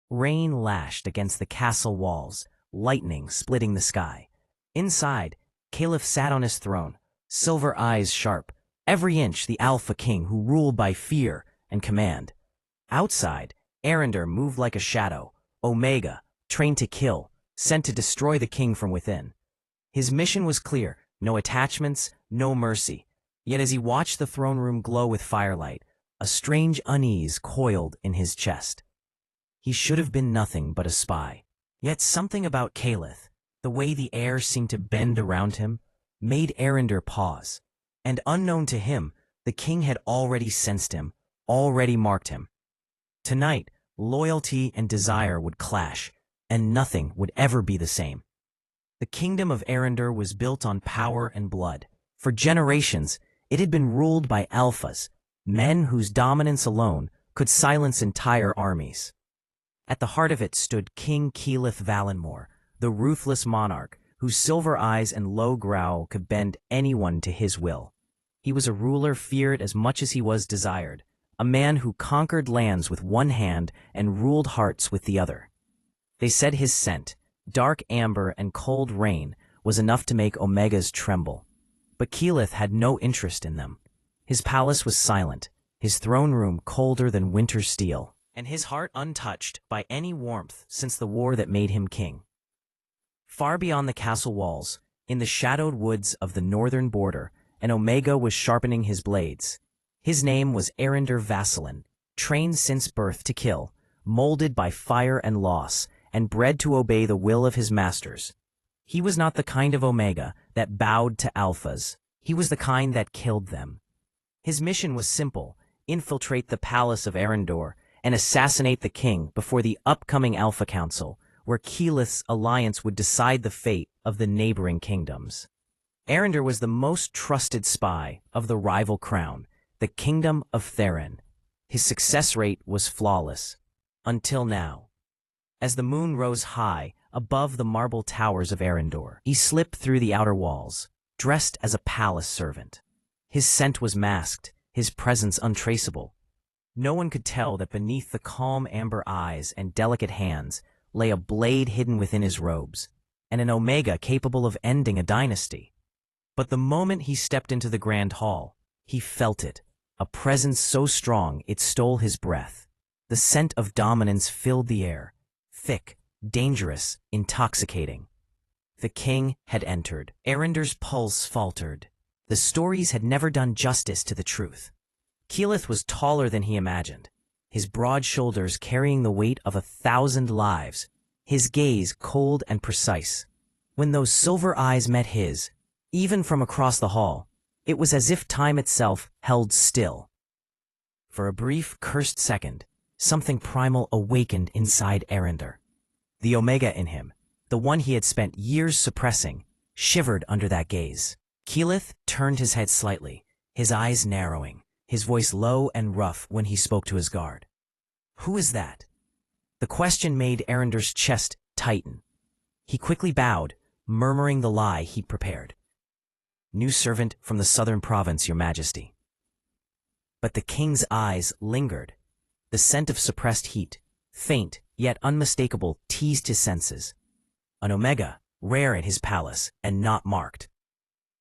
Rain lashed against the castle walls, lightning splitting the sky. Inside, Caliph sat on his throne, silver eyes sharp, every inch the Alpha King who ruled by fear and command. Outside, Arender moved like a shadow, Omega, trained to kill, sent to destroy the king from within. His mission was clear, no attachments, no mercy. Yet as he watched the throne room glow with firelight, a strange unease coiled in his chest. He should have been nothing but a spy. Yet something about Caliph, the way the air seemed to bend around him, made Arender pause. And unknown to him, the king had already sensed him, already marked him. Tonight, loyalty and desire would clash, and nothing would ever be the same. The kingdom of Arender was built on power and blood. For generations, it had been ruled by alphas, men whose dominance alone could silence entire armies. At the heart of it stood King Caliph Valinmore, the ruthless monarch whose silver eyes and low growl could bend anyone to his will. He was a ruler feared as much as he was desired, a man who conquered lands with one hand and ruled hearts with the other. They said his scent, dark amber and cold rain, was enough to make Omegas tremble. But Caliph had no interest in them. His palace was silent, his throne room colder than winter steel, and his heart untouched by any warmth since the war that made him king. Far beyond the castle walls, in the shadowed woods of the northern border, an Omega was sharpening his blades. His name was Arender Vasselin, trained since birth to kill, molded by fire and loss, and bred to obey the will of his masters. He was not the kind of Omega that bowed to alphas. He was the kind that killed them. His mission was simple: infiltrate the palace of Arendor and assassinate the king before the upcoming Alpha Council, where Caliph's alliance would decide the fate of the neighboring kingdoms. Arender was the most trusted spy of the rival crown, the kingdom of Theron. His success rate was flawless. Until now. As the moon rose high above the marble towers of Arendor, he slipped through the outer walls, dressed as a palace servant. His scent was masked, his presence untraceable. No one could tell that beneath the calm amber eyes and delicate hands lay a blade hidden within his robes, and an Omega capable of ending a dynasty. But the moment he stepped into the grand hall, he felt it, a presence so strong it stole his breath. The scent of dominance filled the air, thick, dangerous, intoxicating. The king had entered. Arender's pulse faltered. The stories had never done justice to the truth. Caliph was taller than he imagined, his broad shoulders carrying the weight of 1,000 lives, his gaze cold and precise. When those silver eyes met his, even from across the hall, it was as if time itself held still. For a brief, cursed second, something primal awakened inside Arender. The Omega in him, the one he had spent years suppressing, shivered under that gaze. Caliph turned his head slightly, his eyes narrowing, his voice low and rough when he spoke to his guard. "Who is that?" The question made Arender's chest tighten. He quickly bowed, murmuring the lie he'd prepared. "New servant from the southern province, your majesty." But the king's eyes lingered. The scent of suppressed heat, faint yet unmistakable, teased his senses. An Omega, rare in his palace, and not marked.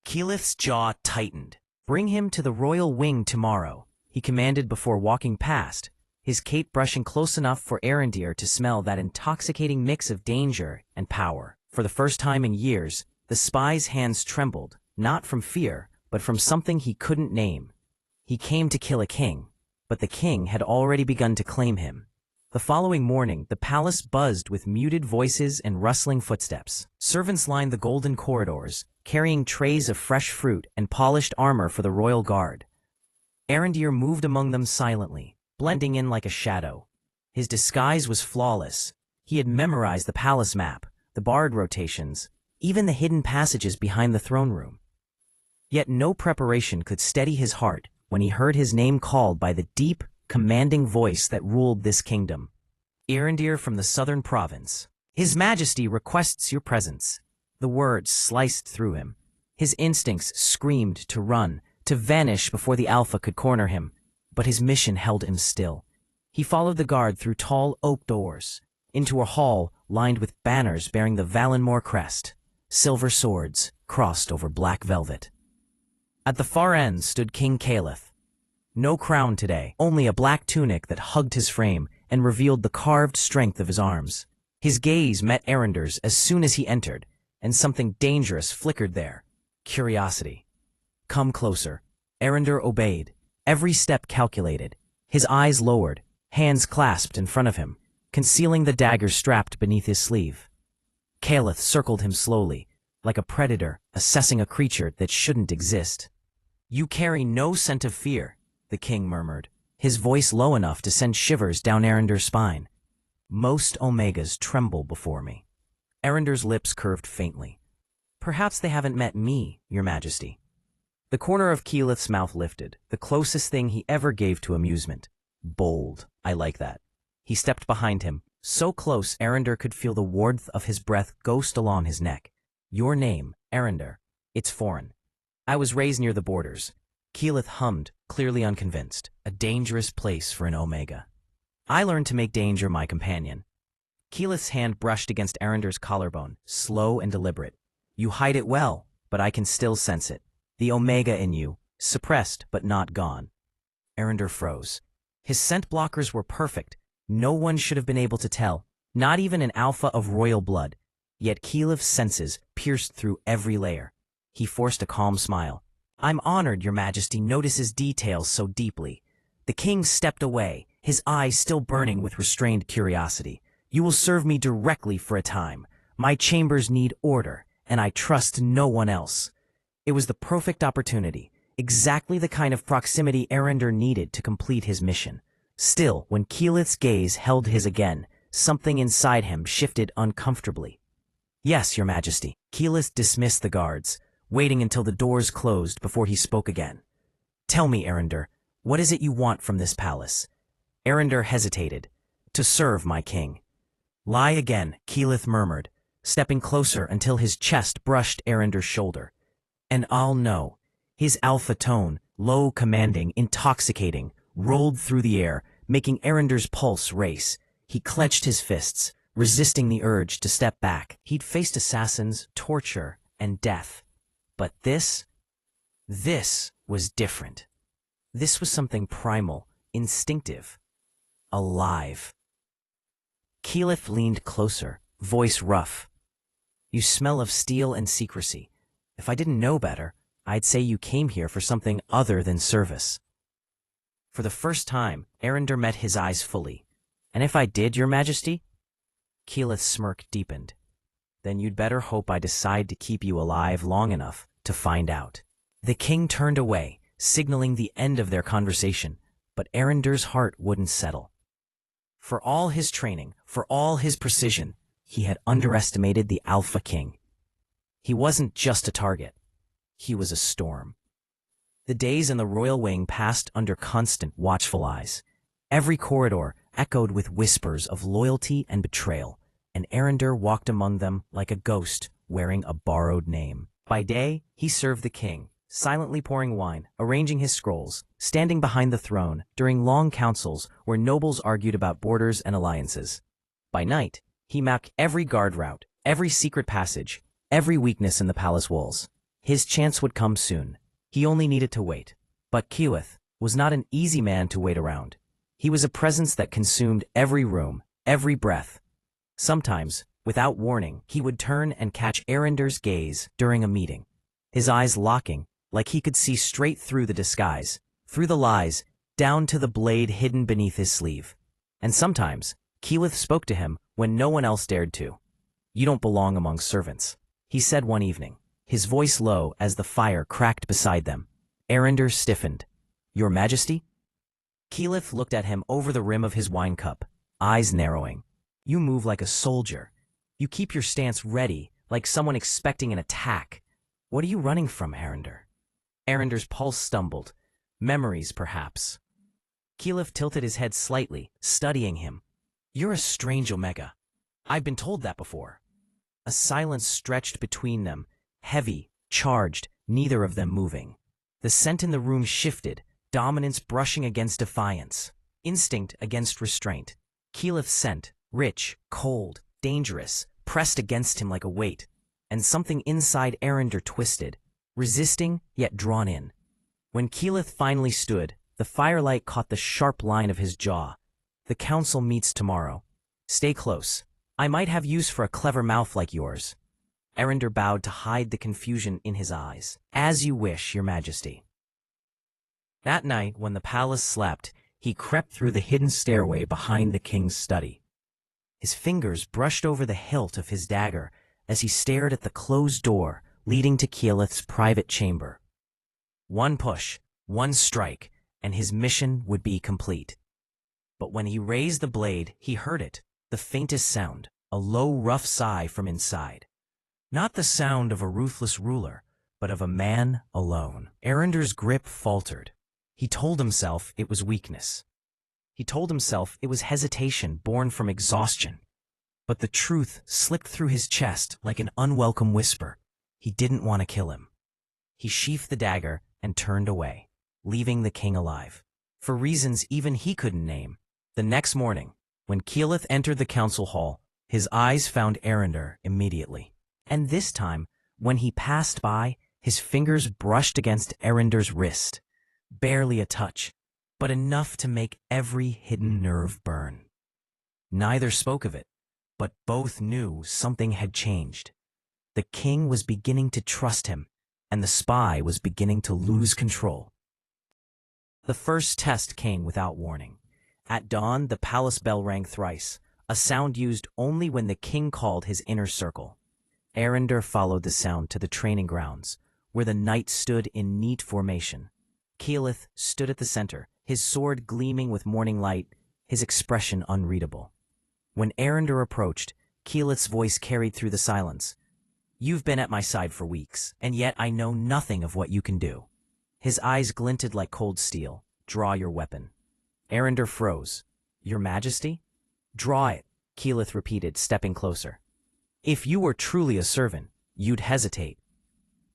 Caliph's jaw tightened. "Bring him to the royal wing tomorrow," he commanded before walking past, his cape brushing close enough for Arender to smell that intoxicating mix of danger and power. For the first time in years, the spy's hands trembled, not from fear, but from something he couldn't name. He came to kill a king, but the king had already begun to claim him. The following morning, the palace buzzed with muted voices and rustling footsteps. Servants lined the golden corridors, carrying trays of fresh fruit and polished armor for the royal guard. Arender moved among them silently, blending in like a shadow. His disguise was flawless. He had memorized the palace map, the barred rotations, even the hidden passages behind the throne room. Yet no preparation could steady his heart when he heard his name called by the deep, commanding voice that ruled this kingdom. "Arender from the southern province. His Majesty requests your presence." The words sliced through him. His instincts screamed to run, to vanish before the Alpha could corner him. But his mission held him still. He followed the guard through tall oak doors, into a hall lined with banners bearing the Valenmore crest, silver swords crossed over black velvet. At the far end stood King Caliph. No crown today, only a black tunic that hugged his frame and revealed the carved strength of his arms. His gaze met Arender's as soon as he entered, and something dangerous flickered there. Curiosity. "Come closer." Arender obeyed, every step calculated, his eyes lowered, hands clasped in front of him, concealing the dagger strapped beneath his sleeve. Caliph circled him slowly, like a predator assessing a creature that shouldn't exist. "You carry no scent of fear," the king murmured, his voice low enough to send shivers down Arender's spine. "Most Omegas tremble before me." Arender's lips curved faintly. "Perhaps they haven't met me, your majesty." The corner of Keyleth's mouth lifted, the closest thing he ever gave to amusement. "Bold, I like that." He stepped behind him, so close Arender could feel the warmth of his breath ghost along his neck. "Your name, Arender. It's foreign. I was raised near the borders." Keyleth hummed, clearly unconvinced. "A dangerous place for an Omega." "I learned to make danger my companion." Keyleth's hand brushed against Arender's collarbone, slow and deliberate. "You hide it well, but I can still sense it. The Omega in you, suppressed but not gone." Arender froze. His scent blockers were perfect. No one should have been able to tell, not even an alpha of royal blood. Yet Keyleth's senses pierced through every layer. He forced a calm smile. "I'm honored your majesty notices details so deeply." The king stepped away, his eyes still burning with restrained curiosity. "You will serve me directly for a time. My chambers need order, and I trust no one else." It was the perfect opportunity, exactly the kind of proximity Arender needed to complete his mission. Still, when Keyleth's gaze held his again, something inside him shifted uncomfortably. "Yes, your majesty." Keyleth dismissed the guards, waiting until the doors closed before he spoke again. "Tell me, Arender, what is it you want from this palace?" Arender hesitated. "To serve my king." "Lie again," Keyleth murmured, stepping closer until his chest brushed Arender's shoulder. "And I'll know." His alpha tone, low, commanding, intoxicating, rolled through the air, making Arender's pulse race. He clenched his fists, resisting the urge to step back. He'd faced assassins, torture, and death. But this was different. This was something primal, instinctive, alive. Keyleth leaned closer, voice rough. "You smell of steel and secrecy. If I didn't know better, I'd say you came here for something other than service." For the first time, Arender met his eyes fully. "And if I did, your majesty?" Keyleth's smirk deepened. "Then you'd better hope I decide to keep you alive long enough to find out." The king turned away, signaling the end of their conversation, but Arender's heart wouldn't settle. For all his training, for all his precision, he had underestimated the Alpha King. He wasn't just a target. He was a storm. The days in the royal wing passed under constant watchful eyes. Every corridor echoed with whispers of loyalty and betrayal, and Arender walked among them like a ghost wearing a borrowed name. By day, he served the king, silently pouring wine, arranging his scrolls, standing behind the throne during long councils where nobles argued about borders and alliances. By night, he mapped every guard route, every secret passage, every weakness in the palace walls. His chance would come soon. He only needed to wait. But Keyleth was not an easy man to wait around. He was a presence that consumed every room, every breath. Sometimes, without warning, he would turn and catch Arender's gaze during a meeting, his eyes locking, like he could see straight through the disguise, through the lies, down to the blade hidden beneath his sleeve. And sometimes, Keyleth spoke to him when no one else dared to. "You don't belong among servants," he said one evening, his voice low as the fire cracked beside them. Arender stiffened. "Your Majesty?" Keyleth looked at him over the rim of his wine cup, eyes narrowing. "You move like a soldier. You keep your stance ready, like someone expecting an attack. What are you running from, Arender?" Arender's pulse stumbled. Memories, perhaps. Keyleth tilted his head slightly, studying him. "You're a strange Omega. I've been told that before." A silence stretched between them, heavy, charged, neither of them moving. The scent in the room shifted, dominance brushing against defiance, instinct against restraint. Keyleth's scent, Rich, cold, dangerous, pressed against him like a weight, and something inside Arender twisted, resisting yet drawn in. When Keyleth finally stood, the firelight caught the sharp line of his jaw. "The council meets tomorrow. Stay close. I might have use for a clever mouth like yours." Arender bowed to hide the confusion in his eyes. "As you wish, your majesty." That night, when the palace slept, he crept through the hidden stairway behind the king's study. His fingers brushed over the hilt of his dagger as he stared at the closed door leading to Keyleth's private chamber. One push, one strike, and his mission would be complete. But when he raised the blade, he heard it, the faintest sound, a low, rough sigh from inside. Not the sound of a ruthless ruler, but of a man alone. Arender's grip faltered. He told himself it was weakness. He told himself it was hesitation born from exhaustion. But the truth slipped through his chest like an unwelcome whisper. He didn't want to kill him. He sheathed the dagger and turned away, leaving the king alive, for reasons even he couldn't name. The next morning, when Keyleth entered the council hall, his eyes found Arender immediately. And this time, when he passed by, his fingers brushed against Arender's wrist. Barely a touch, but enough to make every hidden nerve burn. Neither spoke of it, but both knew something had changed. The king was beginning to trust him, and the spy was beginning to lose control. The first test came without warning. At dawn, the palace bell rang thrice, a sound used only when the king called his inner circle. Arender followed the sound to the training grounds, where the knights stood in neat formation. Keyleth stood at the center, his sword gleaming with morning light, his expression unreadable. When Arender approached, Keyleth's voice carried through the silence. "You've been at my side for weeks, and yet I know nothing of what you can do." His eyes glinted like cold steel. "Draw your weapon." Arender froze. "Your Majesty?" "Draw it," Keyleth repeated, stepping closer. "If you were truly a servant, you'd hesitate.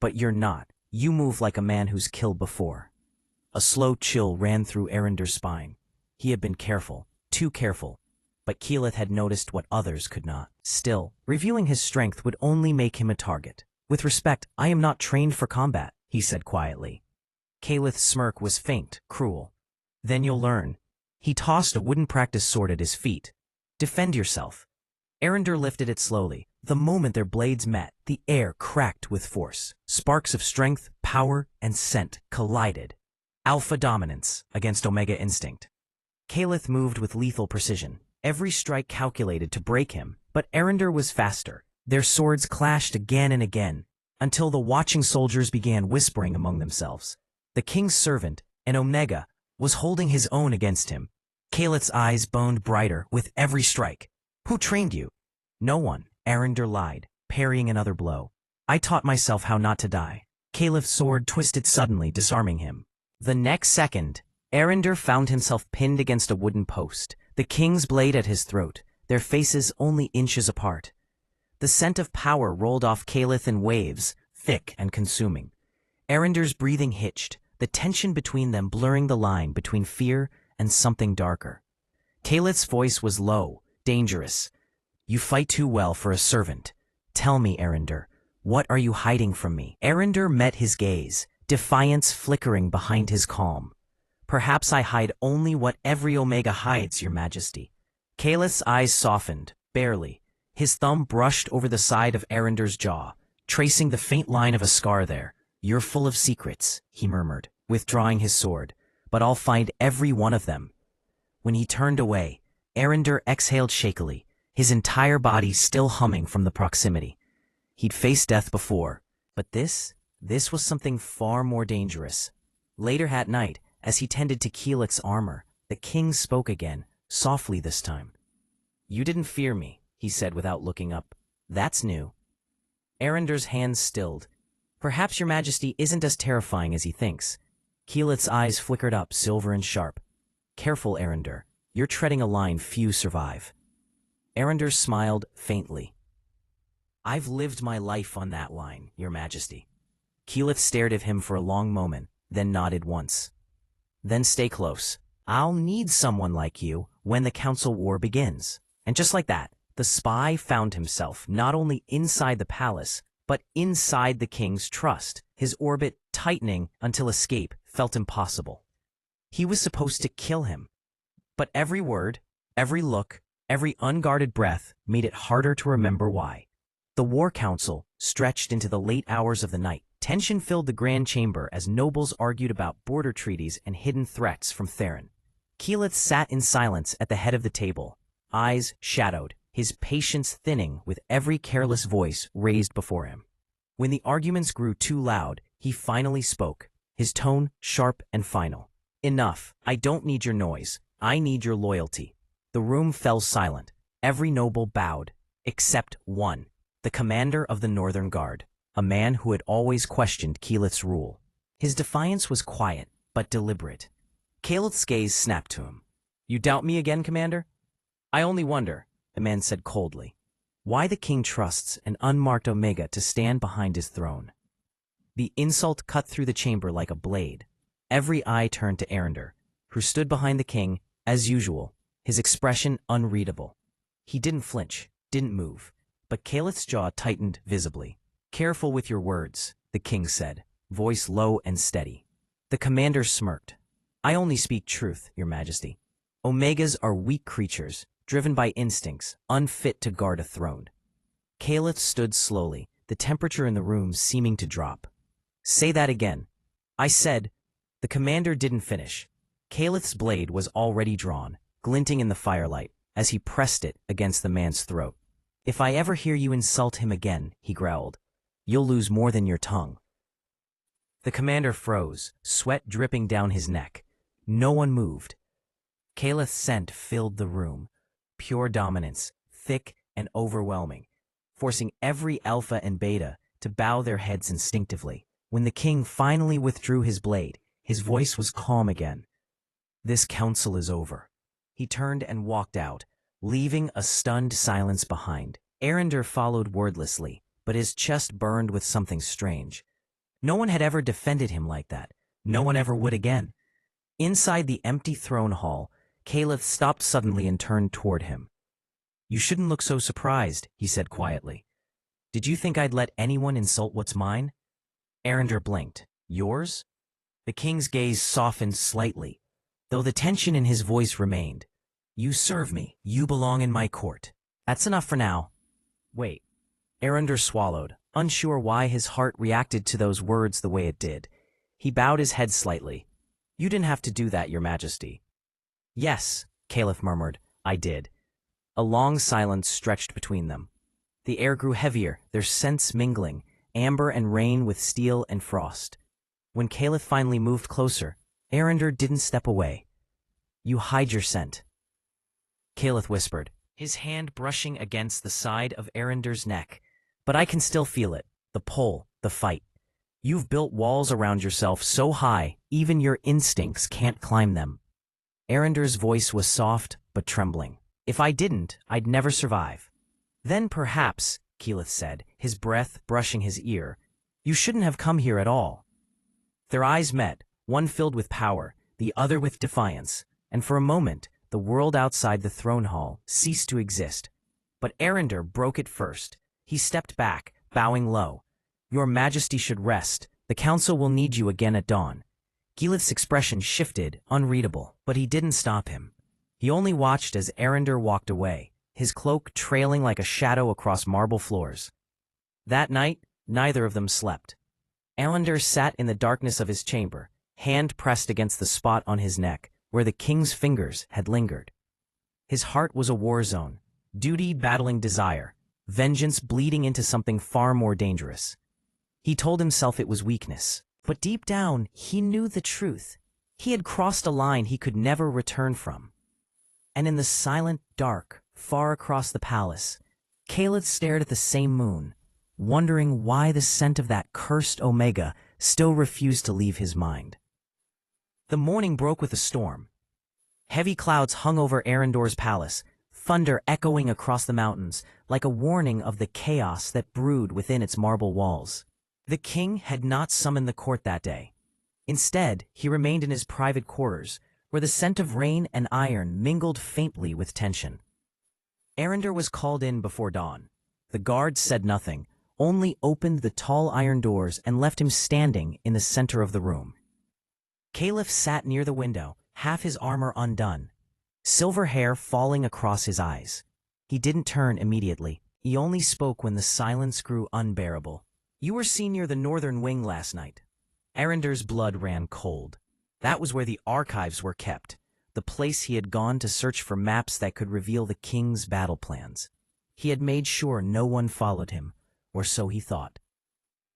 But you're not. You move like a man who's killed before." A slow chill ran through Arender's spine. He had been careful, too careful, but Keyleth had noticed what others could not. Still, revealing his strength would only make him a target. "With respect, I am not trained for combat," he said quietly. Keyleth's smirk was faint, cruel. "Then you'll learn." He tossed a wooden practice sword at his feet. "Defend yourself." Arender lifted it slowly. The moment their blades met, the air cracked with force. Sparks of strength, power, and scent collided. Alpha dominance against Omega instinct. Keyleth moved with lethal precision, every strike calculated to break him, but Arender was faster. Their swords clashed again and again, until the watching soldiers began whispering among themselves. The king's servant, an Omega, was holding his own against him. Keyleth's eyes boned brighter with every strike. "Who trained you?" "No one," Arender lied, parrying another blow. "I taught myself how not to die." Keyleth's sword twisted suddenly, disarming him. The next second, Arender found himself pinned against a wooden post, the king's blade at his throat, their faces only inches apart. The scent of power rolled off Keyleth in waves, thick and consuming. Arender's breathing hitched, the tension between them blurring the line between fear and something darker. Keyleth's voice was low, dangerous. "You fight too well for a servant. Tell me, Arender, what are you hiding from me?" Arender met his gaze, defiance flickering behind his calm. "Perhaps I hide only what every Omega hides, your Majesty." Keyleth's eyes softened, barely. His thumb brushed over the side of Arender's jaw, tracing the faint line of a scar there. "You're full of secrets," he murmured, withdrawing his sword, "but I'll find every one of them." When he turned away, Arender exhaled shakily, his entire body still humming from the proximity. He'd faced death before, but this was something far more dangerous. Later that night, as he tended to Keyleth's armor, the king spoke again, softly this time. "You didn't fear me," he said without looking up. "That's new." Arender's hands stilled. "Perhaps your Majesty isn't as terrifying as he thinks." Keyleth's eyes flickered up, silver and sharp. "Careful, Arender. You're treading a line few survive." Arender smiled faintly. "I've lived my life on that line, your Majesty." Keyleth stared at him for a long moment, then nodded once. "Then stay close. I'll need someone like you when the council war begins." And just like that, the spy found himself not only inside the palace, but inside the king's trust, his orbit tightening until escape felt impossible. He was supposed to kill him, but every word, every look, every unguarded breath made it harder to remember why. The war council stretched into the late hours of the night. Tension filled the grand chamber as nobles argued about border treaties and hidden threats from Theron. Keyleth sat in silence at the head of the table, eyes shadowed, his patience thinning with every careless voice raised before him. When the arguments grew too loud, he finally spoke, his tone sharp and final. "Enough. I don't need your noise. I need your loyalty." The room fell silent. Every noble bowed, except one, the commander of the Northern Guard, a man who had always questioned Keyleth's rule. His defiance was quiet, but deliberate. Keyleth's gaze snapped to him. "You doubt me again, Commander?" "I only wonder," the man said coldly, "why the king trusts an unmarked Omega to stand behind his throne." The insult cut through the chamber like a blade. Every eye turned to Arender, who stood behind the king, as usual, his expression unreadable. He didn't flinch, didn't move, but Keyleth's jaw tightened visibly. "Careful with your words," the king said, voice low and steady. The commander smirked. "I only speak truth, Your Majesty. Omegas are weak creatures, driven by instincts, unfit to guard a throne." Keyleth stood slowly, the temperature in the room seeming to drop. "Say that again." "I said—" The commander didn't finish. Keyleth's blade was already drawn, glinting in the firelight, as he pressed it against the man's throat. "If I ever hear you insult him again," he growled, "you'll lose more than your tongue." The commander froze, sweat dripping down his neck. No one moved. Keyleth's scent filled the room, pure dominance, thick and overwhelming, forcing every alpha and beta to bow their heads instinctively. When the king finally withdrew his blade, his voice was calm again. "This council is over." He turned and walked out, leaving a stunned silence behind. Arender followed wordlessly, but his chest burned with something strange. No one had ever defended him like that. No one ever would again. Inside the empty throne hall, Keyleth stopped suddenly and turned toward him. "You shouldn't look so surprised," he said quietly. "Did you think I'd let anyone insult what's mine?" Arender blinked. "Yours?" The king's gaze softened slightly, though the tension in his voice remained. "You serve me. You belong in my court. That's enough for now." "Wait." Arender swallowed, unsure why his heart reacted to those words the way it did. He bowed his head slightly. "You didn't have to do that, Your Majesty." "Yes," Keyleth murmured, "I did." A long silence stretched between them. The air grew heavier, their scents mingling, amber and rain with steel and frost. When Keyleth finally moved closer, Arender didn't step away. "You hide your scent," Keyleth whispered, his hand brushing against the side of Arender's neck. "But I can still feel it, the pull, the fight. You've built walls around yourself so high, even your instincts can't climb them." Arender's voice was soft but trembling. "If I didn't, I'd never survive." "Then perhaps," Keyleth said, his breath brushing his ear, "you shouldn't have come here at all." Their eyes met, one filled with power, the other with defiance, and for a moment, the world outside the throne hall ceased to exist. But Arender broke it first. He stepped back, bowing low. "Your Majesty should rest. The council will need you again at dawn." Keyleth's expression shifted, unreadable, but he didn't stop him. He only watched as Arender walked away, his cloak trailing like a shadow across marble floors. That night, neither of them slept. Arender sat in the darkness of his chamber, hand pressed against the spot on his neck, where the king's fingers had lingered. His heart was a war zone, duty battling desire, vengeance bleeding into something far more dangerous. He told himself it was weakness, but deep down, he knew the truth. He had crossed a line he could never return from. And in the silent dark, far across the palace, Keyleth stared at the same moon, wondering why the scent of that cursed Omega still refused to leave his mind. The morning broke with a storm. Heavy clouds hung over Arender's palace, thunder echoing across the mountains, like a warning of the chaos that brewed within its marble walls. The king had not summoned the court that day. Instead, he remained in his private quarters, where the scent of rain and iron mingled faintly with tension. Arender was called in before dawn. The guards said nothing, only opened the tall iron doors and left him standing in the center of the room. Caliph sat near the window, half his armor undone, silver hair falling across his eyes. He didn't turn immediately. He only spoke when the silence grew unbearable. "You were seen near the northern wing last night." Arender's blood ran cold. That was where the archives were kept, the place he had gone to search for maps that could reveal the king's battle plans. He had made sure no one followed him, or so he thought.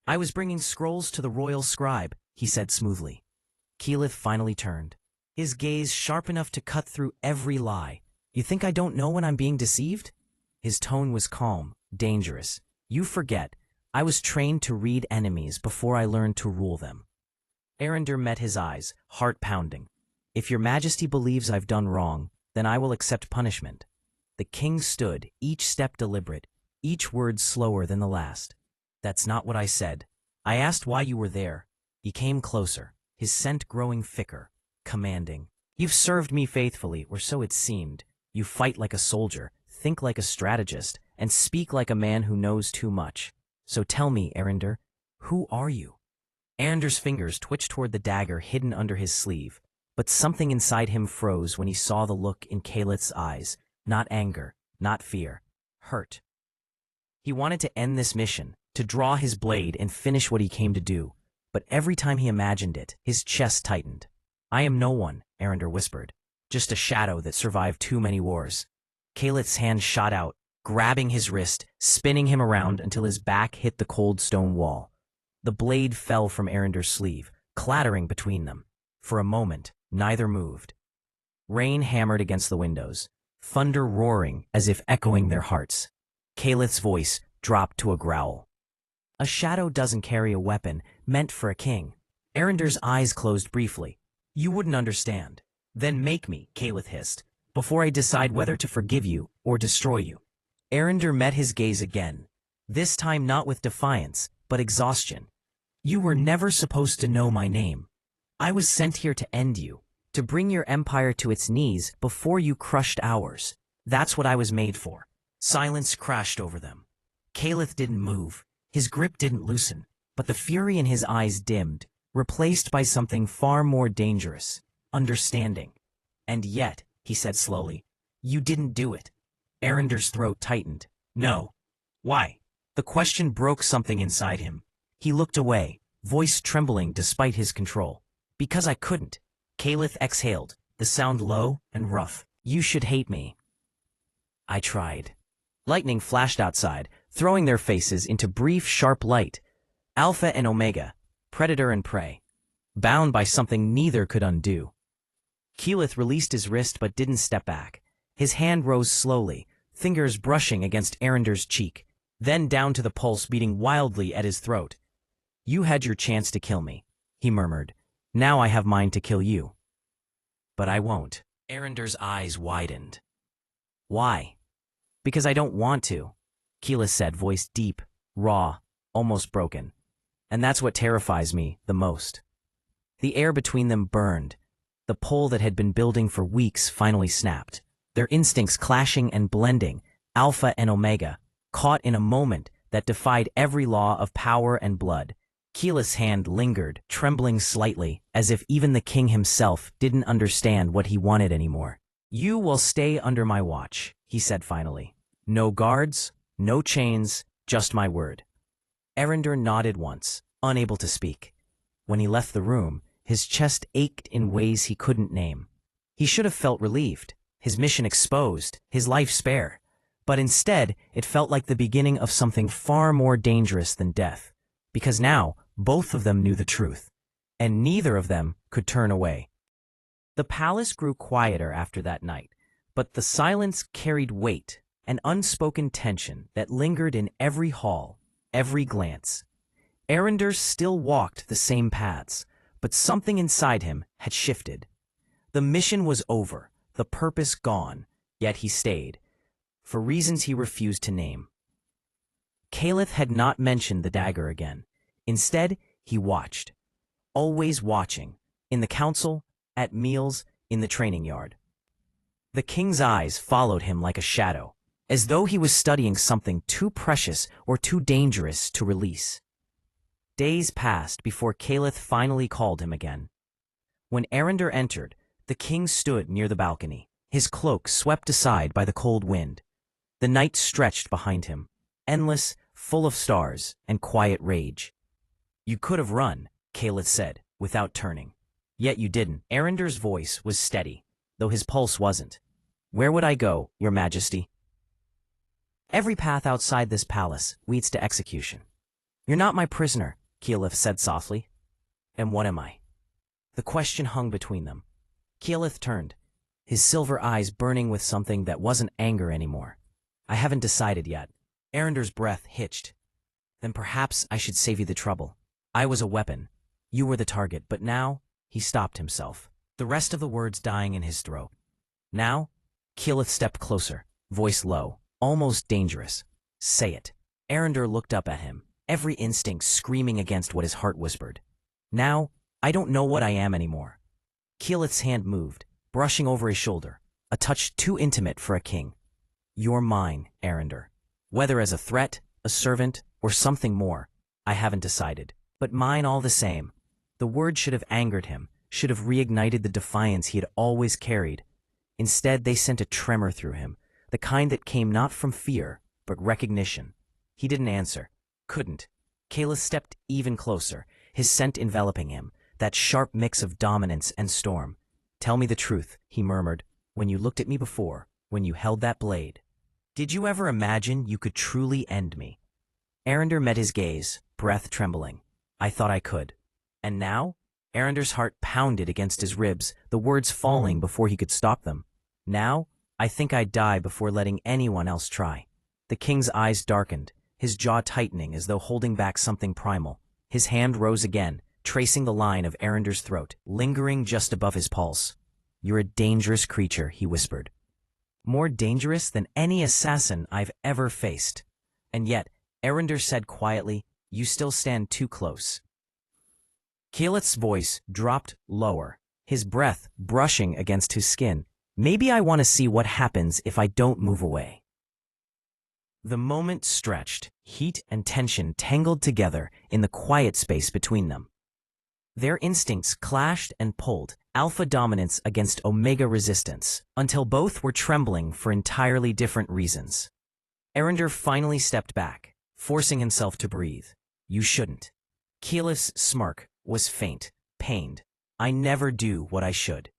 "I was bringing scrolls to the royal scribe," he said smoothly. Caliph finally turned, his gaze sharp enough to cut through every lie. "You think I don't know when I'm being deceived?" His tone was calm, dangerous. "You forget, I was trained to read enemies before I learned to rule them." Arender met his eyes, heart pounding. "If your majesty believes I've done wrong, then I will accept punishment." The king stood, each step deliberate, each word slower than the last. "That's not what I said. I asked why you were there." He came closer, his scent growing thicker, commanding. "You've served me faithfully, or so it seemed. You fight like a soldier, think like a strategist, and speak like a man who knows too much. So tell me, Arender, who are you?" Arender's fingers twitched toward the dagger hidden under his sleeve, but something inside him froze when he saw the look in Caliph's eyes. Not anger, not fear, hurt. He wanted to end this mission, to draw his blade and finish what he came to do, but every time he imagined it, his chest tightened. "I am no one," Arender whispered, "just a shadow that survived too many wars." Caliph's hand shot out, grabbing his wrist, spinning him around until his back hit the cold stone wall. The blade fell from Arender's sleeve, clattering between them. For a moment, neither moved. Rain hammered against the windows, thunder roaring as if echoing their hearts. Caliph's voice dropped to a growl. "A shadow doesn't carry a weapon meant for a king." Arender's eyes closed briefly. "You wouldn't understand." "Then make me," Caliph hissed, "before I decide whether to forgive you or destroy you." Arender met his gaze again, this time not with defiance, but exhaustion. "You were never supposed to know my name. I was sent here to end you, to bring your empire to its knees before you crushed ours. That's what I was made for." Silence crashed over them. Caliph didn't move. His grip didn't loosen, but the fury in his eyes dimmed, replaced by something far more dangerous, understanding. "And yet," he said slowly, "you didn't do it." Arender's throat tightened. "No." "Why?" The question broke something inside him. He looked away, voice trembling despite his control. "Because I couldn't." Caliph exhaled, the sound low and rough. "You should hate me." "I tried." Lightning flashed outside, throwing their faces into brief, sharp light. Alpha and Omega, predator and prey, bound by something neither could undo. Caliph released his wrist but didn't step back. His hand rose slowly, fingers brushing against Arender's cheek, then down to the pulse beating wildly at his throat. "You had your chance to kill me," he murmured. "Now I have mine to kill you." "But I won't." Arender's eyes widened. "Why?" "Because I don't want to," Caliph said, voice deep, raw, almost broken. "And that's what terrifies me the most." The air between them burned. The pole that had been building for weeks finally snapped, their instincts clashing and blending, Alpha and Omega, caught in a moment that defied every law of power and blood. Caliph's hand lingered, trembling slightly, as if even the king himself didn't understand what he wanted anymore. "You will stay under my watch," he said finally. "No guards, no chains, just my word." Arender nodded once, unable to speak. When he left the room, his chest ached in ways he couldn't name. He should have felt relieved, his mission exposed, his life spare. But instead, it felt like the beginning of something far more dangerous than death. Because now, both of them knew the truth, and neither of them could turn away. The palace grew quieter after that night, but the silence carried weight, an unspoken tension that lingered in every hall, every glance. Arender still walked the same paths, but something inside him had shifted. The mission was over, the purpose gone, yet he stayed, for reasons he refused to name. Caliph had not mentioned the dagger again. Instead, he watched. Always watching, in the council, at meals, in the training yard. The king's eyes followed him like a shadow, as though he was studying something too precious or too dangerous to release. Days passed before Caliph finally called him again. When Arender entered, the king stood near the balcony, his cloak swept aside by the cold wind. The night stretched behind him, endless, full of stars and quiet rage. "You could have run," Caliph said, without turning. "Yet you didn't." Arender's voice was steady, though his pulse wasn't. "Where would I go, your majesty?" "Every path outside this palace leads to execution." "You're not my prisoner," Caliph said softly. "And what am I?" The question hung between them. Caliph turned, his silver eyes burning with something that wasn't anger anymore. "I haven't decided yet." Arender's breath hitched. "Then perhaps I should save you the trouble. I was a weapon. You were the target, but now—" He stopped himself, the rest of the words dying in his throat. "Now?" Caliph stepped closer, voice low, almost dangerous. "Say it." Arender looked up at him, every instinct screaming against what his heart whispered. "Now, I don't know what I am anymore." Caliph's hand moved, brushing over his shoulder, a touch too intimate for a king. "You're mine, Arender. Whether as a threat, a servant, or something more, I haven't decided. But mine all the same." The word should have angered him, should have reignited the defiance he had always carried. Instead, they sent a tremor through him, the kind that came not from fear, but recognition. He didn't answer, couldn't. Caliph stepped even closer, his scent enveloping him, that sharp mix of dominance and storm. "Tell me the truth," he murmured, "when you looked at me before, when you held that blade. Did you ever imagine you could truly end me?" Arender met his gaze, breath trembling. "I thought I could." "And now?" Arender's heart pounded against his ribs, the words falling before he could stop them. "Now, I think I'd die before letting anyone else try." The king's eyes darkened, his jaw tightening as though holding back something primal. His hand rose again, tracing the line of Arender's throat, lingering just above his pulse. "You're a dangerous creature," he whispered. "More dangerous than any assassin I've ever faced." And yet, Arender said quietly, "You still stand too close." Caliph's voice dropped lower, his breath brushing against his skin. "Maybe I want to see what happens if I don't move away." The moment stretched, heat and tension tangled together in the quiet space between them. Their instincts clashed and pulled, alpha dominance against omega resistance, until both were trembling for entirely different reasons. Arender finally stepped back, forcing himself to breathe. "You shouldn't." Caliph's smirk was faint, pained. "I never do what I should."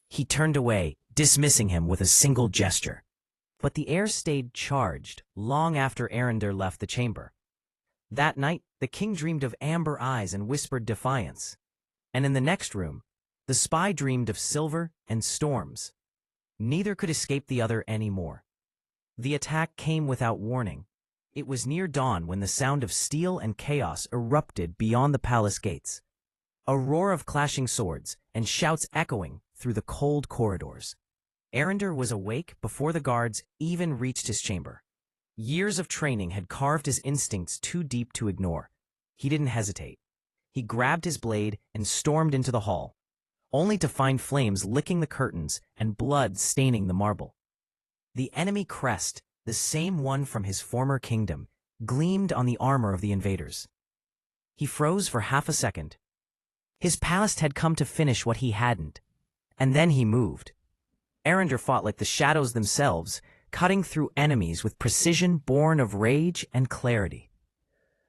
He turned away, dismissing him with a single gesture. But the air stayed charged long after Arender left the chamber. That night, the king dreamed of amber eyes and whispered defiance. And in the next room, the spy dreamed of silver and storms. Neither could escape the other anymore. The attack came without warning. It was near dawn when the sound of steel and chaos erupted beyond the palace gates. A roar of clashing swords and shouts echoing through the cold corridors. Arender was awake before the guards even reached his chamber. Years of training had carved his instincts too deep to ignore. He didn't hesitate. He grabbed his blade and stormed into the hall, only to find flames licking the curtains and blood staining the marble. The enemy crest, the same one from his former kingdom, gleamed on the armor of the invaders. He froze for half a second. His past had come to finish what he hadn't, and then he moved. Arender fought like the shadows themselves, cutting through enemies with precision born of rage and clarity.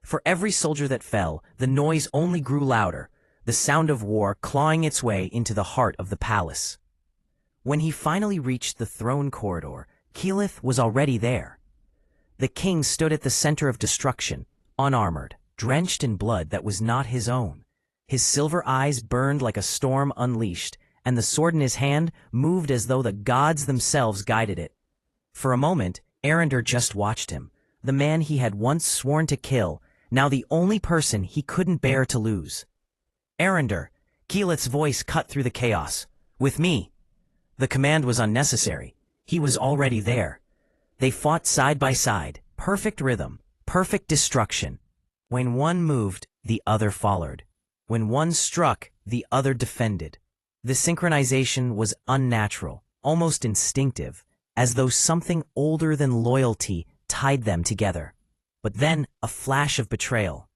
For every soldier that fell, the noise only grew louder, the sound of war clawing its way into the heart of the palace. When he finally reached the throne corridor, Caliph was already there. The king stood at the center of destruction, unarmored, drenched in blood that was not his own. His silver eyes burned like a storm unleashed, and the sword in his hand moved as though the gods themselves guided it. For a moment, Arender just watched him, the man he had once sworn to kill, now the only person he couldn't bear to lose. "Arender," Caliph's voice cut through the chaos. "With me." The command was unnecessary. He was already there. They fought side by side, perfect rhythm, perfect destruction. When one moved, the other followed. When one struck, the other defended. The synchronization was unnatural, almost instinctive, as though something older than loyalty tied them together. But then a flash of betrayal.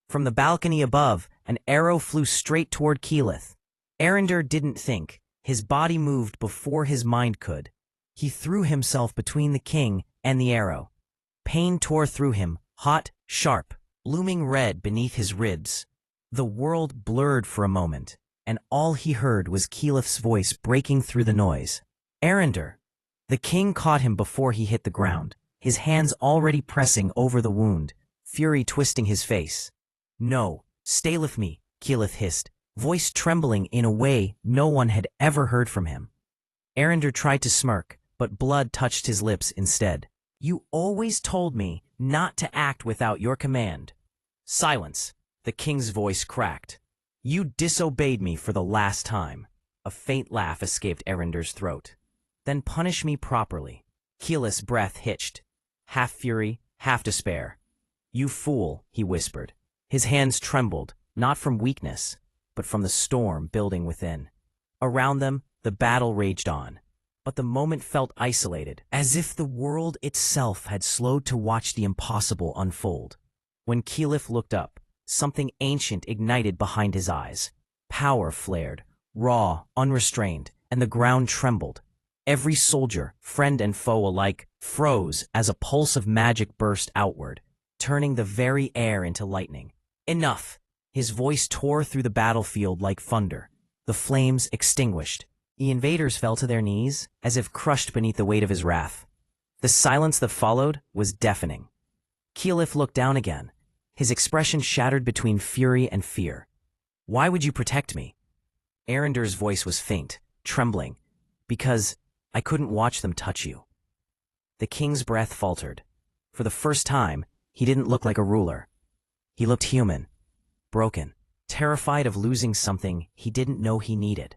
From the balcony above, an arrow flew straight toward Keyleth. Arender didn't think. His body moved before his mind could. He threw himself between the king and the arrow. Pain tore through him, hot, sharp, looming red beneath his ribs. The world blurred for a moment, and all he heard was Keyleth's voice breaking through the noise. Arender. The king caught him before he hit the ground, his hands already pressing over the wound, fury twisting his face. "No, stay with me," Keyleth hissed, voice trembling in a way no one had ever heard from him. Arender tried to smirk, but blood touched his lips instead. "You always told me not to act without your command." "Silence," the king's voice cracked. "You disobeyed me for the last time." A faint laugh escaped Arender's throat. "Then punish me properly." Keyleth's breath hitched, half fury, half despair. "You fool," he whispered. His hands trembled, not from weakness, but from the storm building within. Around them, the battle raged on. But the moment felt isolated, as if the world itself had slowed to watch the impossible unfold. When Keyleth looked up, something ancient ignited behind his eyes. Power flared, raw, unrestrained, and the ground trembled. Every soldier, friend and foe alike, froze as a pulse of magic burst outward, turning the very air into lightning. "Enough!" His voice tore through the battlefield like thunder. The flames extinguished. The invaders fell to their knees, as if crushed beneath the weight of his wrath. The silence that followed was deafening. Keyleth looked down again, his expression shattered between fury and fear. "Why would you protect me?" Arender's voice was faint, trembling. "Because I couldn't watch them touch you." The king's breath faltered. For the first time, he didn't look like a ruler. He looked human, broken, terrified of losing something he didn't know he needed.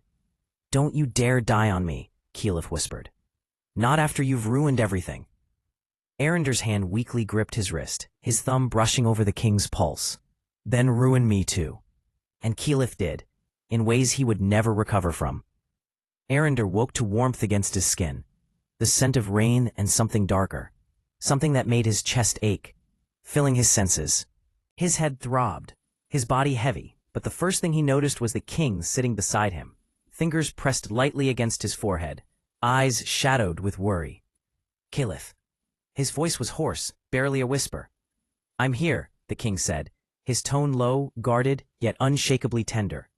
"Don't you dare die on me," Keyleth whispered. "Not after you've ruined everything." Arender's hand weakly gripped his wrist, his thumb brushing over the king's pulse. "Then ruin me too." And Keyleth did, in ways he would never recover from. Arender woke to warmth against his skin, the scent of rain and something darker, something that made his chest ache, filling his senses. His head throbbed, his body heavy, but the first thing he noticed was the king sitting beside him, fingers pressed lightly against his forehead, eyes shadowed with worry. "Keyleth." His voice was hoarse, barely a whisper. "I'm here," the king said, his tone low, guarded, yet unshakably tender.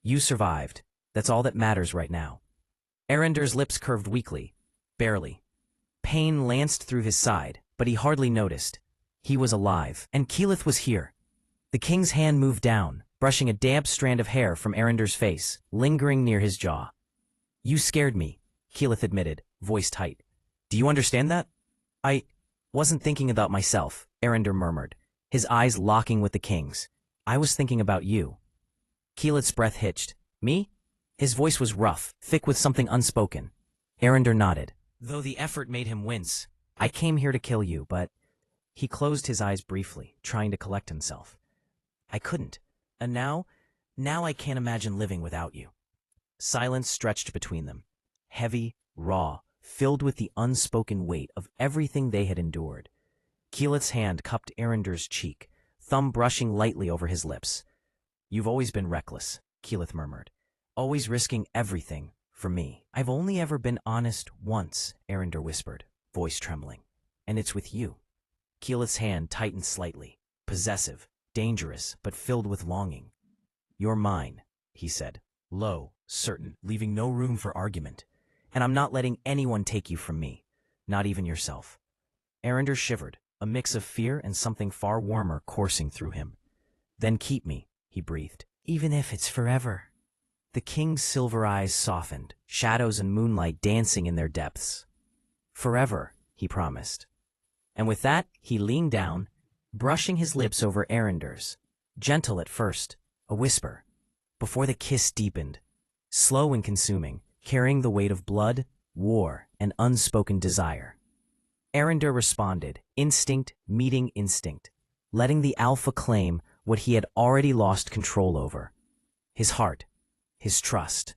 "You survived. That's all that matters right now." Arender's lips curved weakly, barely. Pain lanced through his side, but he hardly noticed. He was alive, and Keyleth was here. The king's hand moved down, brushing a damp strand of hair from Arender's face, lingering near his jaw. "You scared me," Keyleth admitted, voice tight. "Do you understand that?" "I wasn't thinking about myself," Arender murmured, his eyes locking with the king's. "I was thinking about you." Keyleth's breath hitched. "Me?" His voice was rough, thick with something unspoken. Arender nodded, though the effort made him wince. "I came here to kill you, but—" He closed his eyes briefly, trying to collect himself. "I couldn't. And now I can't imagine living without you." Silence stretched between them, heavy, raw, filled with the unspoken weight of everything they had endured. Keyleth's hand cupped Arender's cheek, thumb brushing lightly over his lips. "You've always been reckless," Keyleth murmured. "Always risking everything for me." "I've only ever been honest once," Arender whispered, voice trembling. "And it's with you." Keyleth's hand tightened slightly, possessive, dangerous, but filled with longing. "You're mine," he said, low, certain, leaving no room for argument. "And I'm not letting anyone take you from me, not even yourself." Arender shivered, a mix of fear and something far warmer coursing through him. "Then keep me," he breathed, "even if it's forever." The king's silver eyes softened, shadows and moonlight dancing in their depths. "Forever," he promised. And with that, he leaned down, brushing his lips over Arender's, gentle at first, a whisper, before the kiss deepened, slow and consuming, carrying the weight of blood, war, and unspoken desire. Arender responded, instinct meeting instinct, letting the alpha claim what he had already lost control over: his heart, his trust,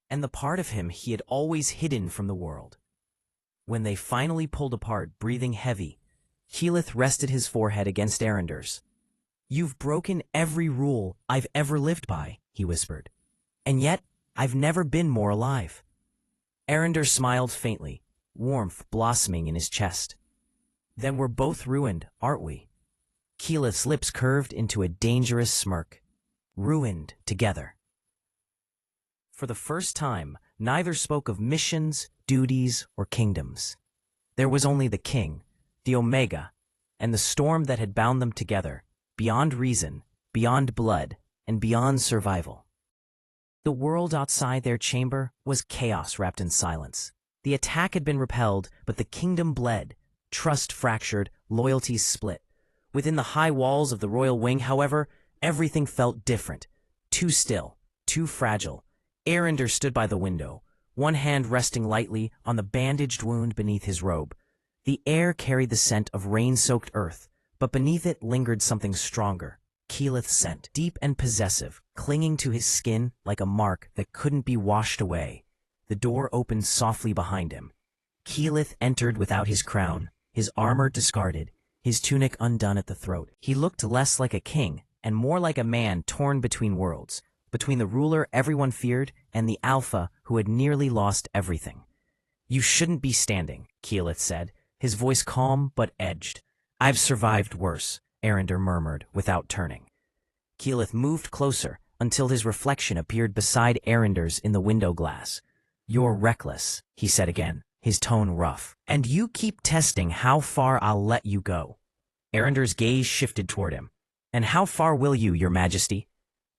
and the part of him he had always hidden from the world. When they finally pulled apart, breathing heavy, Keyleth rested his forehead against Arender's. "You've broken every rule I've ever lived by," he whispered. "And yet, I've never been more alive." Arender smiled faintly, warmth blossoming in his chest. "Then we're both ruined, aren't we?" Keyleth's lips curved into a dangerous smirk. "Ruined together." For the first time, neither spoke of missions, duties, or kingdoms. There was only the king, the Omega, and the storm that had bound them together, beyond reason, beyond blood, and beyond survival. The world outside their chamber was chaos wrapped in silence. The attack had been repelled, but the kingdom bled, trust fractured, loyalties split. Within the high walls of the royal wing, however, everything felt different. Too still, too fragile. Arender stood by the window, one hand resting lightly on the bandaged wound beneath his robe. The air carried the scent of rain-soaked earth, but beneath it lingered something stronger. Keyleth's scent, deep and possessive, clinging to his skin like a mark that couldn't be washed away. The door opened softly behind him. Keyleth entered without his crown, his armor discarded, his tunic undone at the throat. He looked less like a king and more like a man torn between worlds, between the ruler everyone feared and the alpha who had nearly lost everything. "You shouldn't be standing," Keyleth said, his voice calm but edged. "I've survived worse," Arender murmured without turning. Keyleth moved closer until his reflection appeared beside Arender's in the window glass. "You're reckless," he said again, his tone rough. "And you keep testing how far I'll let you go." Arender's gaze shifted toward him. "And how far will you, Your Majesty?"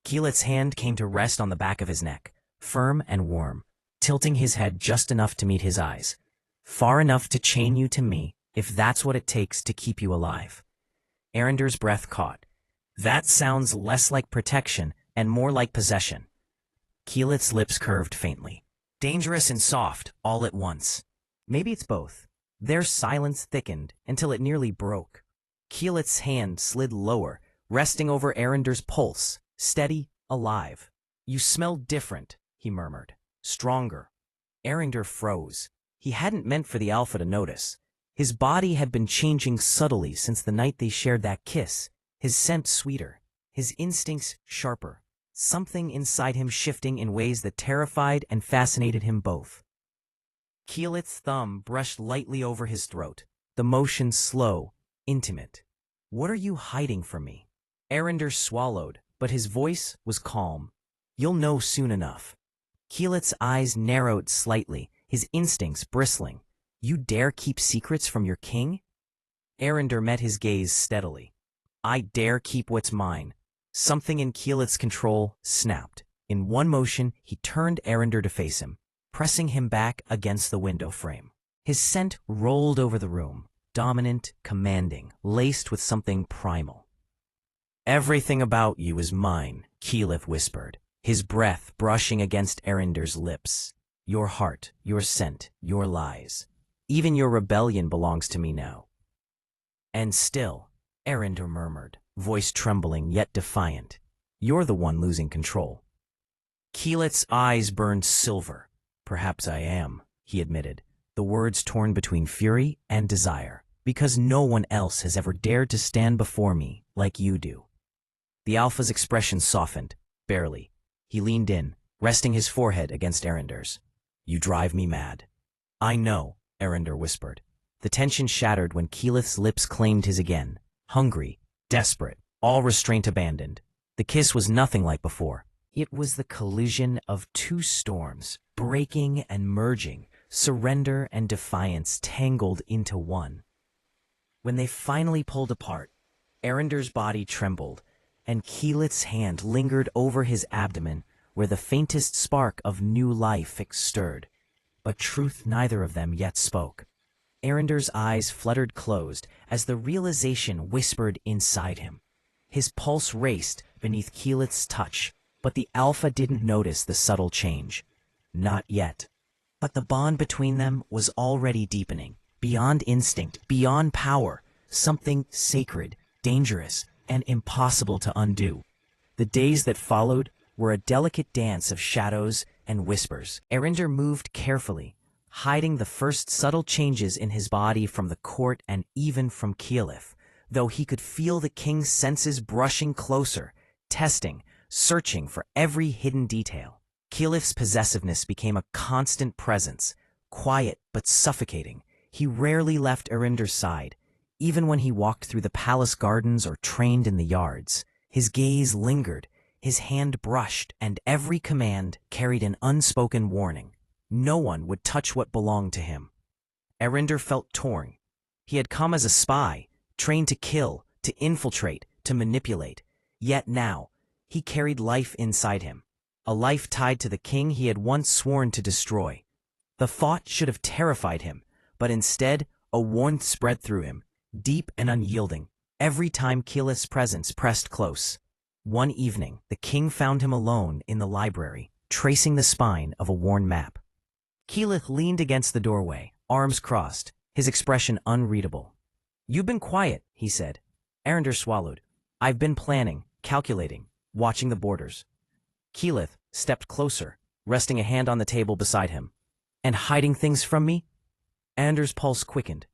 Keyleth's hand came to rest on the back of his neck, firm and warm, tilting his head just enough to meet his eyes. "Far enough to chain you to me, if that's what it takes to keep you alive." Arender's breath caught. "That sounds less like protection and more like possession." Keyleth's lips curved faintly. "Dangerous and soft, all at once." "Maybe it's both." Their silence thickened until it nearly broke. Keyleth's hand slid lower, resting over Arender's pulse, steady, alive. "You smell different," he murmured. "Stronger." Arender froze. He hadn't meant for the Alpha to notice. His body had been changing subtly since the night they shared that kiss, his scent sweeter, his instincts sharper, something inside him shifting in ways that terrified and fascinated him both. Keyleth's thumb brushed lightly over his throat, the motion slow, intimate. "What are you hiding from me?" Arender swallowed, but his voice was calm. "You'll know soon enough." Keyleth's eyes narrowed slightly, his instincts bristling. "You dare keep secrets from your king?" Arender met his gaze steadily. "I dare keep what's mine." Something in Keyleth's control snapped. In one motion, he turned Arender to face him, pressing him back against the window frame. His scent rolled over the room, dominant, commanding, laced with something primal. "Everything about you is mine," Keyleth whispered, his breath brushing against Arender's lips. "Your heart, your scent, your lies. Even your rebellion belongs to me now." "And still," Arender murmured, voice trembling yet defiant, "you're the one losing control." Keyleth's eyes burned silver. "Perhaps I am," he admitted, the words torn between fury and desire, "because no one else has ever dared to stand before me like you do." The Alpha's expression softened, barely. He leaned in, resting his forehead against Arender's. "You drive me mad." "I know," Arender whispered. The tension shattered when Keyleth's lips claimed his again, hungry, desperate, all restraint abandoned. The kiss was nothing like before. It was the collision of two storms, breaking and merging, surrender and defiance tangled into one. When they finally pulled apart, Arender's body trembled, and Keyleth's hand lingered over his abdomen where the faintest spark of new life stirred. But truth neither of them yet spoke. Arender's eyes fluttered closed as the realization whispered inside him. His pulse raced beneath Keyleth's touch, but the Alpha didn't notice the subtle change. Not yet. But the bond between them was already deepening, beyond instinct, beyond power, something sacred, dangerous, and impossible to undo. The days that followed were a delicate dance of shadows and whispers. Arender moved carefully, hiding the first subtle changes in his body from the court and even from Keyleth, though he could feel the king's senses brushing closer, testing, searching for every hidden detail. Keyleth's possessiveness became a constant presence, quiet but suffocating. He rarely left Arinder's side, even when he walked through the palace gardens or trained in the yards. His gaze lingered, his hand brushed, and every command carried an unspoken warning. No one would touch what belonged to him. Arinder felt torn. He had come as a spy, trained to kill, to infiltrate, to manipulate. Yet now, he carried life inside him, a life tied to the king he had once sworn to destroy. The thought should have terrified him, but instead, a warmth spread through him, deep and unyielding, every time Keyleth's presence pressed close. One evening, the king found him alone in the library, tracing the spine of a worn map. Keyleth leaned against the doorway, arms crossed, his expression unreadable. "You've been quiet," he said. Arinder swallowed. "I've been planning, calculating, watching the borders." Keyleth stepped closer, resting a hand on the table beside him. "And hiding things from me?" Arinder's pulse quickened.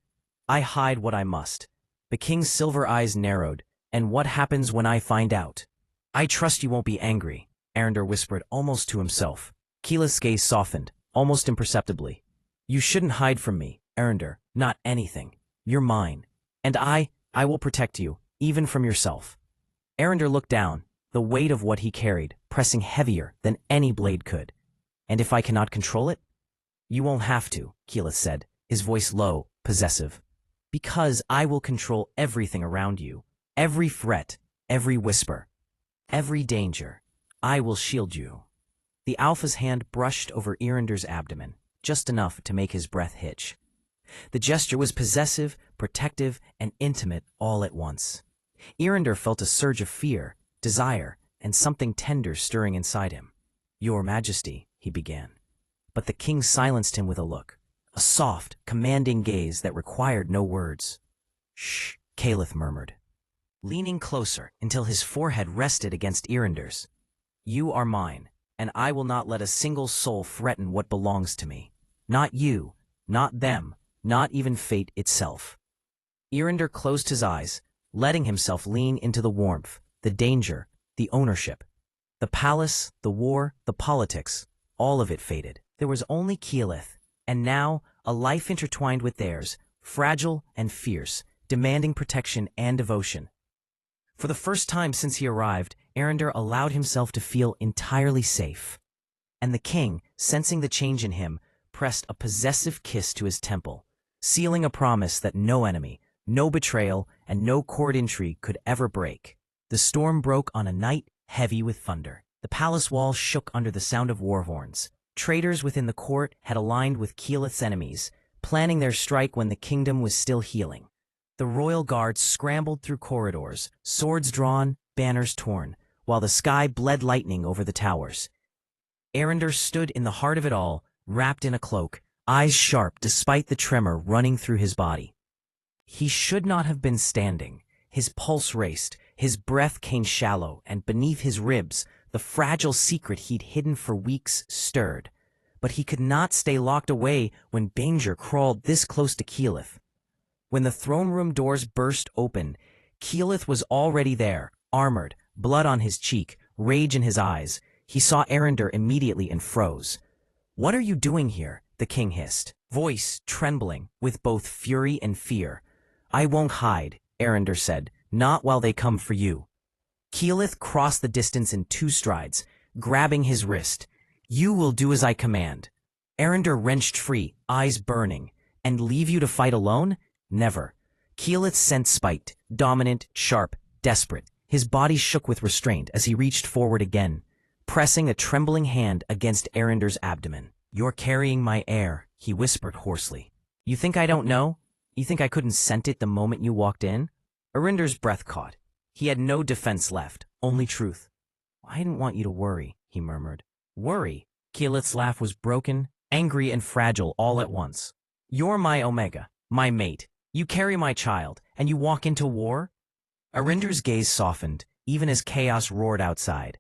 "I hide what I must." The king's silver eyes narrowed. "And what happens when I find out?" "I trust you won't be angry," Arinder whispered almost to himself. Keyleth's gaze softened, almost imperceptibly. "You shouldn't hide from me, Arinder, not anything. You're mine. And I will protect you, even from yourself." Arinder looked down, the weight of what he carried pressing heavier than any blade could. "And if I cannot control it?" "You won't have to," Keyleth said, his voice low, possessive. "Because I will control everything around you, every threat, every whisper, every danger. I will shield you." The Alpha's hand brushed over Arinder's abdomen, just enough to make his breath hitch. The gesture was possessive, protective, and intimate all at once. Arinder felt a surge of fear, desire, and something tender stirring inside him. "Your Majesty," he began. But the king silenced him with a look, a soft, commanding gaze that required no words. "Shh," Keyleth murmured, leaning closer until his forehead rested against Arinder's. "You are mine, and I will not let a single soul threaten what belongs to me. Not you, not them, not even fate itself." Arinder closed his eyes, letting himself lean into the warmth, the danger, the ownership. The palace, the war, the politics, all of it faded. There was only Keyleth, and now a life intertwined with theirs, fragile and fierce, demanding protection and devotion. For the first time since he arrived, Arinder allowed himself to feel entirely safe. And the king, sensing the change in him, pressed a possessive kiss to his temple, sealing a promise that no enemy, no betrayal, and no court intrigue could ever break. The storm broke on a night heavy with thunder. The palace walls shook under the sound of war horns. Traitors within the court had aligned with Keyleth's enemies, planning their strike when the kingdom was still healing. The royal guards scrambled through corridors, swords drawn, banners torn, while the sky bled lightning over the towers. Arinder stood in the heart of it all, wrapped in a cloak, eyes sharp despite the tremor running through his body. He should not have been standing. His pulse raced, his breath came shallow, and beneath his ribs, the fragile secret he'd hidden for weeks stirred. But he could not stay locked away when danger crawled this close to Keyleth. When the throne room doors burst open, Keyleth was already there, armored, blood on his cheek, rage in his eyes. He saw Arinder immediately and froze. "What are you doing here?" the king hissed, voice trembling with both fury and fear. "I won't hide," Arinder said, "not while they come for you." Keyleth crossed the distance in 2 strides, grabbing his wrist. "You will do as I command." Arinder wrenched free, eyes burning. "And leave you to fight alone? Never." Keyleth's sense spiked, dominant, sharp, desperate. His body shook with restraint as he reached forward again, pressing a trembling hand against Arinder's abdomen. "You're carrying my heir," he whispered hoarsely. "You think I don't know? You think I couldn't scent it the moment you walked in?" Arinder's breath caught. He had no defense left, only truth. "I didn't want you to worry," he murmured. "Worry?" Keyleth's laugh was broken, angry and fragile all at once. "You're my Omega, my mate. You carry my child, and you walk into war?" Arinder's gaze softened, even as chaos roared outside.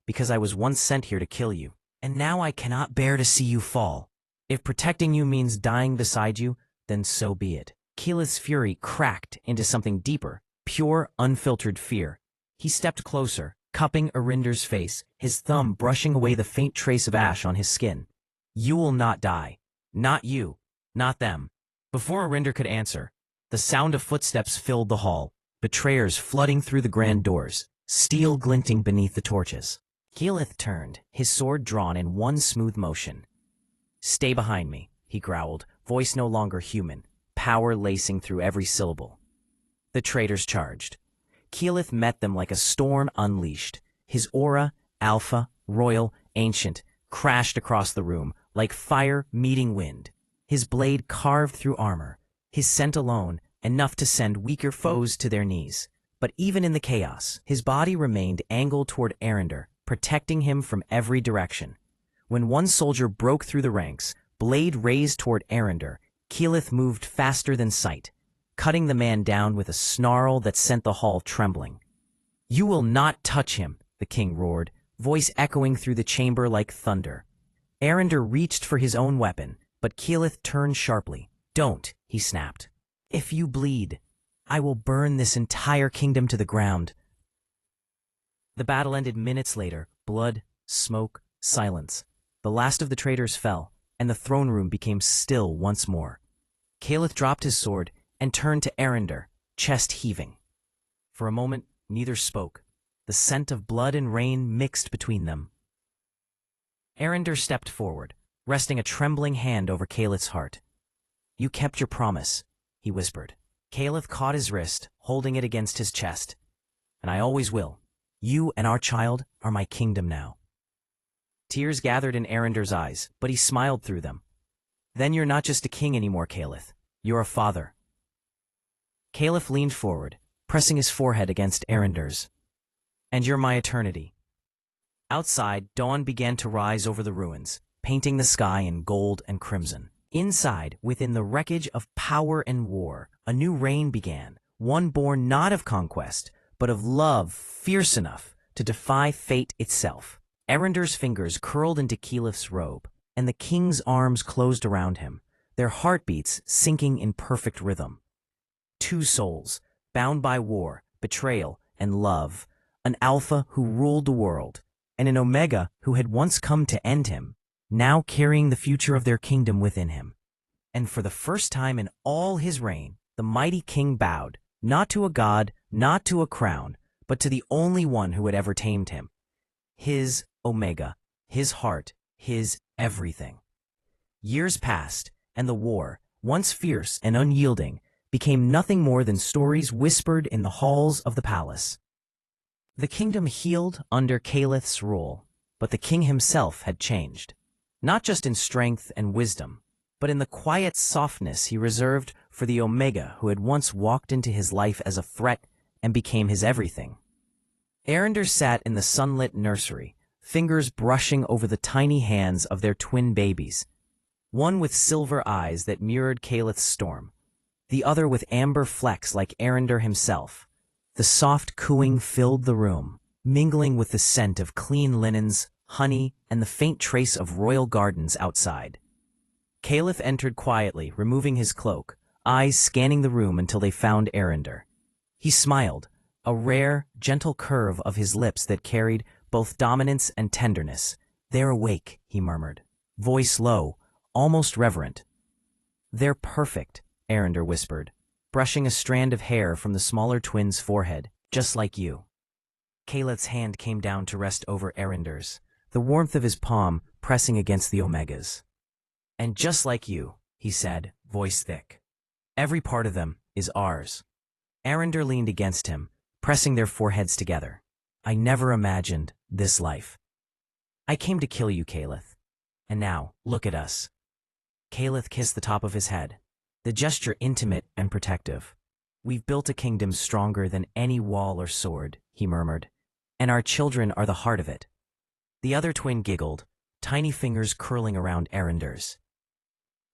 "Because I was once sent here to kill you, and now I cannot bear to see you fall." If protecting you means dying beside you, then so be it. Keyleth's fury cracked into something deeper, pure, unfiltered fear. He stepped closer, cupping Arinder's face, his thumb brushing away the faint trace of ash on his skin. You will not die. Not you. Not them. Before Arinder could answer, the sound of footsteps filled the hall, betrayers flooding through the grand doors, steel glinting beneath the torches. Keyleth turned, his sword drawn in one smooth motion. Stay behind me, he growled, voice no longer human, power lacing through every syllable. The traitors charged. Keyleth met them like a storm unleashed. His aura, alpha, royal, ancient, crashed across the room, like fire meeting wind. His blade carved through armor, his scent alone enough to send weaker foes to their knees. But even in the chaos, his body remained angled toward Arinder, protecting him from every direction. When one soldier broke through the ranks, blade raised toward Arinder, Keyleth moved faster than sight, cutting the man down with a snarl that sent the hall trembling. You will not touch him, the king roared, voice echoing through the chamber like thunder. Arinder reached for his own weapon, but Keyleth turned sharply. Don't, he snapped. If you bleed, I will burn this entire kingdom to the ground. The battle ended minutes later, blood, smoke, silence. The last of the traitors fell, and the throne room became still once more. Keyleth dropped his sword and turned to Arinder, chest heaving. For a moment, neither spoke. The scent of blood and rain mixed between them. Arinder stepped forward, resting a trembling hand over Keyleth's heart. You kept your promise, he whispered. Keyleth caught his wrist, holding it against his chest. And I always will. You and our child are my kingdom now. Tears gathered in Arinder's eyes, but he smiled through them. Then you're not just a king anymore, Keyleth. You're a father. Keyleth leaned forward, pressing his forehead against Arinder's. And you're my eternity. Outside, dawn began to rise over the ruins, painting the sky in gold and crimson. Inside, within the wreckage of power and war, a new reign began, one born not of conquest, but of love fierce enough to defy fate itself. Arinder's fingers curled into Keyleth's robe, and the king's arms closed around him, their heartbeats syncing in perfect rhythm. Two souls, bound by war, betrayal, and love, an alpha who ruled the world, and an omega who had once come to end him, now carrying the future of their kingdom within him. And for the first time in all his reign, the mighty king bowed, not to a god, not to a crown, but to the only one who had ever tamed him. His omega, his heart, his everything. Years passed, and the war, once fierce and unyielding, became nothing more than stories whispered in the halls of the palace. The kingdom healed under Keyleth's rule, but the king himself had changed. Not just in strength and wisdom, but in the quiet softness he reserved for the Omega who had once walked into his life as a threat and became his everything. Arinder sat in the sunlit nursery, fingers brushing over the tiny hands of their twin babies, one with silver eyes that mirrored Keyleth's storm, the other with amber flecks like Arinder himself. The soft cooing filled the room, mingling with the scent of clean linens, honey, and the faint trace of royal gardens outside. Keyleth entered quietly, removing his cloak, eyes scanning the room until they found Arinder. He smiled, a rare, gentle curve of his lips that carried both dominance and tenderness. They're awake, he murmured, voice low, almost reverent. They're perfect, Arinder whispered, brushing a strand of hair from the smaller twin's forehead, just like you. Keyleth's hand came down to rest over Arinder's, the warmth of his palm pressing against the Omega's. And just like you, he said, voice thick. Every part of them is ours. Arinder leaned against him, pressing their foreheads together. I never imagined this life. I came to kill you, Keyleth. And now, look at us. Keyleth kissed the top of his head, the gesture intimate and protective. We've built a kingdom stronger than any wall or sword, he murmured, and our children are the heart of it. The other twin giggled, tiny fingers curling around Arinder's.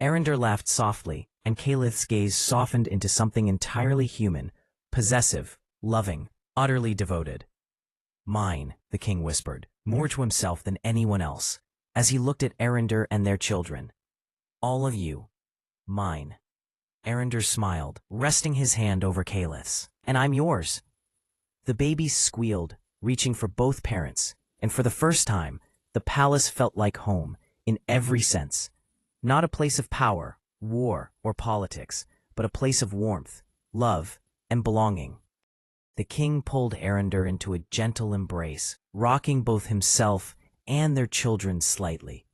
Arinder laughed softly, and Keyleth's gaze softened into something entirely human, possessive, loving, utterly devoted. Mine, the king whispered, more to himself than anyone else, as he looked at Arinder and their children. All of you. Mine. Arender smiled, resting his hand over Calith's. And I'm yours. The babies squealed, reaching for both parents, and for the first time, the palace felt like home, in every sense. Not a place of power, war, or politics, but a place of warmth, love, and belonging. The king pulled Arender into a gentle embrace, rocking both himself and their children slightly.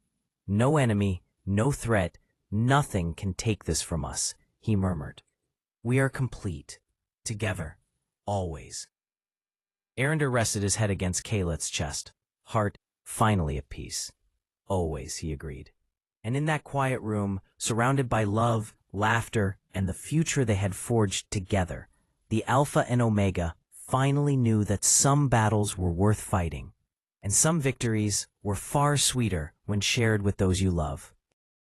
No enemy, no threat, nothing can take this from us, he murmured. We are complete, together, always. Arender rested his head against Calith's chest, heart finally at peace. Always, he agreed. And in that quiet room, surrounded by love, laughter, and the future they had forged together, the Alpha and Omega finally knew that some battles were worth fighting, and some victories were far sweeter when shared with those you love.